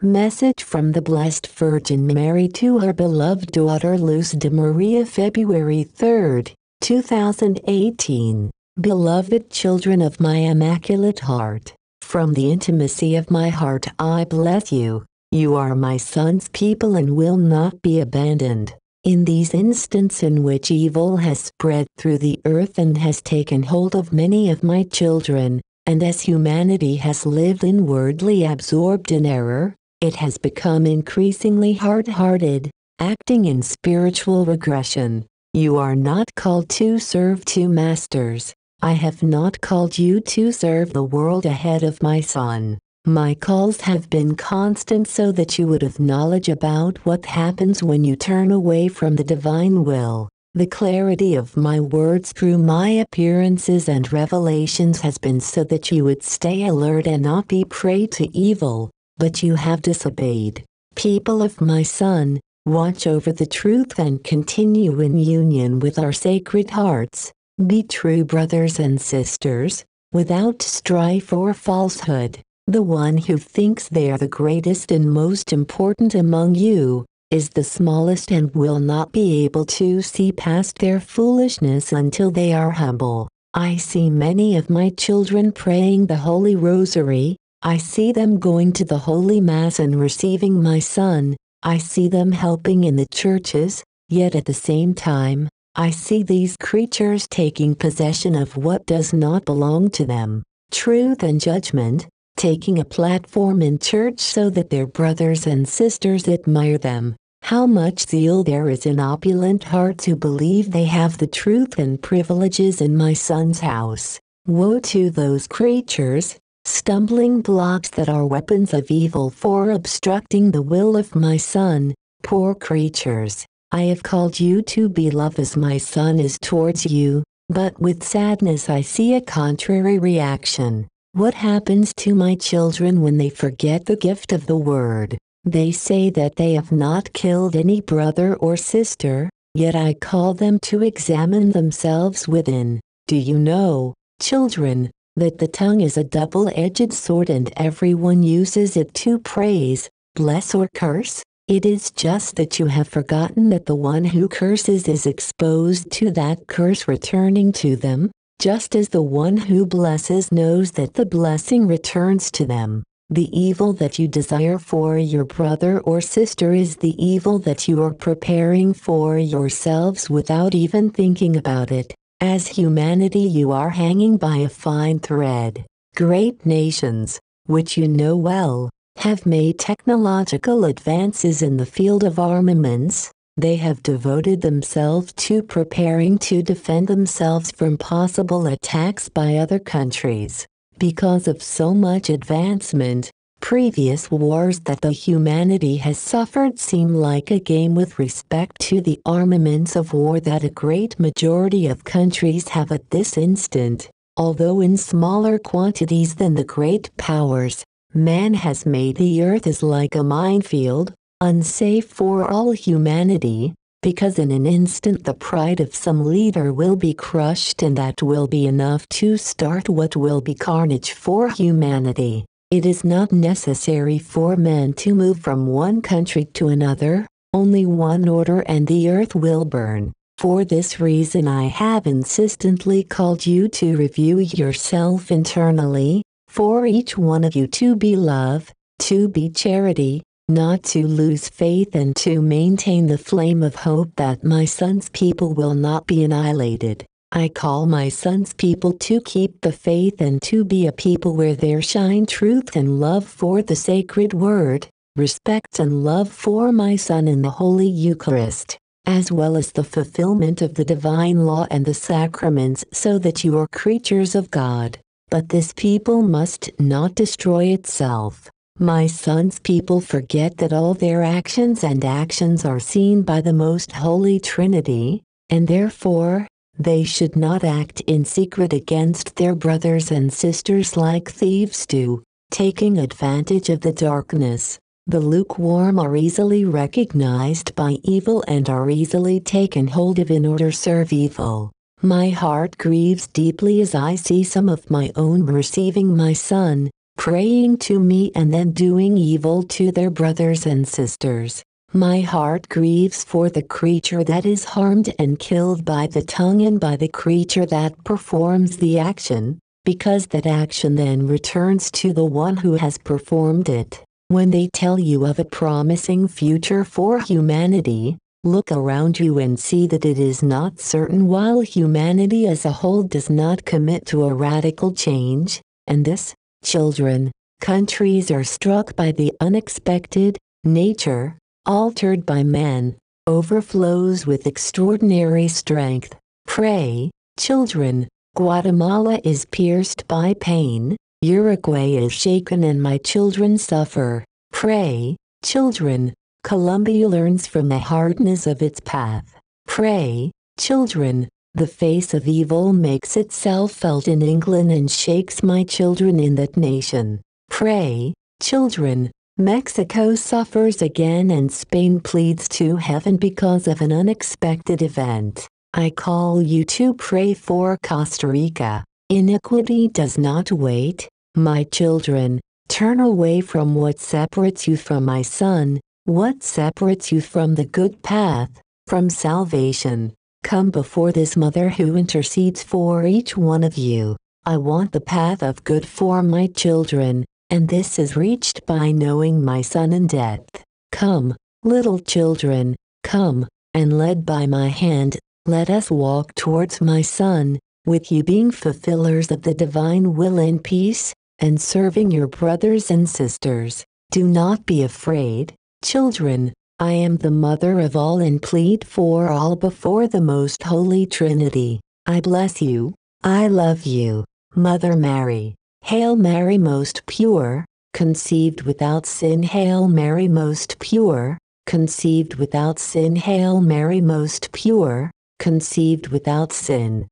Message from the Blessed Virgin Mary to her beloved daughter Luz de Maria, February 3, 2018. Beloved children of my Immaculate Heart, from the intimacy of my heart I bless you. You are my son's people and will not be abandoned. In these instants in which evil has spread through the earth and has taken hold of many of my children, and as humanity has lived inwardly absorbed in error, it has become increasingly hard-hearted, acting in spiritual regression. You are not called to serve two masters. I have not called you to serve the world ahead of my Son. My calls have been constant so that you would have knowledge about what happens when you turn away from the divine will. The clarity of my words through my appearances and revelations has been so that you would stay alert and not be prey to evil. But you have disobeyed. People of my Son, watch over the truth and continue in union with our Sacred Hearts. Be true brothers and sisters, without strife or falsehood. The one who thinks they are the greatest and most important among you is the smallest and will not be able to see past their foolishness until they are humble. I see many of my children praying the Holy Rosary. I see them going to the Holy Mass and receiving my Son. I see them helping in the churches, yet at the same time, I see these creatures taking possession of what does not belong to them. Truth and judgment, taking a platform in church so that their brothers and sisters admire them. How much zeal there is in opulent hearts who believe they have the truth and privileges in my Son's house. Woe to those creatures, stumbling blocks that are weapons of evil for obstructing the will of my Son. Poor creatures, I have called you to be love as my Son is towards you, but with sadness I see a contrary reaction. What happens to my children when they forget the gift of the Word? They say that they have not killed any brother or sister, yet I call them to examine themselves within. Do you know, children, that the tongue is a double-edged sword and everyone uses it to praise, bless or curse? It is just that you have forgotten that the one who curses is exposed to that curse returning to them, just as the one who blesses knows that the blessing returns to them. The evil that you desire for your brother or sister is the evil that you are preparing for yourselves without even thinking about it. As humanity you are hanging by a fine thread. Great nations, which you know well, have made technological advances in the field of armaments. They have devoted themselves to preparing to defend themselves from possible attacks by other countries. Because of so much advancement, previous wars that the humanity has suffered seem like a game with respect to the armaments of war that a great majority of countries have at this instant. Although in smaller quantities than the great powers, man has made the earth as like a minefield, unsafe for all humanity, because in an instant the pride of some leader will be crushed and that will be enough to start what will be carnage for humanity. It is not necessary for men to move from one country to another, only one order and the earth will burn. For this reason I have insistently called you to review yourself internally, for each one of you to be love, to be charity, not to lose faith and to maintain the flame of hope that my Son's people will not be annihilated. I call my Son's people to keep the faith and to be a people where there shine truth and love for the sacred word, respect and love for my Son in the Holy Eucharist, as well as the fulfillment of the divine law and the sacraments so that you are creatures of God. But this people must not destroy itself. My Son's people forget that all their actions are seen by the Most Holy Trinity, and therefore, they should not act in secret against their brothers and sisters like thieves do, taking advantage of the darkness. The lukewarm are easily recognized by evil and are easily taken hold of in order to serve evil. My heart grieves deeply as I see some of my own receiving my Son, praying to me and then doing evil to their brothers and sisters. My heart grieves for the creature that is harmed and killed by the tongue and by the creature that performs the action, because that action then returns to the one who has performed it. When they tell you of a promising future for humanity, look around you and see that it is not certain while humanity as a whole does not commit to a radical change, and this, children, countries are struck by the unexpected, nature, altered by man, overflows with extraordinary strength. Pray, children, Guatemala is pierced by pain, Uruguay is shaken and my children suffer. Pray, children, Colombia learns from the hardness of its path. Pray, children, the face of evil makes itself felt in England and shakes my children in that nation. Pray, children, Mexico suffers again and Spain pleads to heaven because of an unexpected event. I call you to pray for Costa Rica. Iniquity does not wait, my children. Turn away from what separates you from my Son, what separates you from the good path, from salvation. Come before this Mother who intercedes for each one of you. I want the path of good for my children, and this is reached by knowing my Son in depth. Come, little children, come, and led by my hand, let us walk towards my Son, with you being fulfillers of the divine will in peace, and serving your brothers and sisters. Do not be afraid, children. I am the mother of all and plead for all before the most holy Trinity. I bless you, I love you, Mother Mary. Hail Mary most pure, conceived without sin. Hail Mary most pure, conceived without sin. Hail Mary most pure, conceived without sin.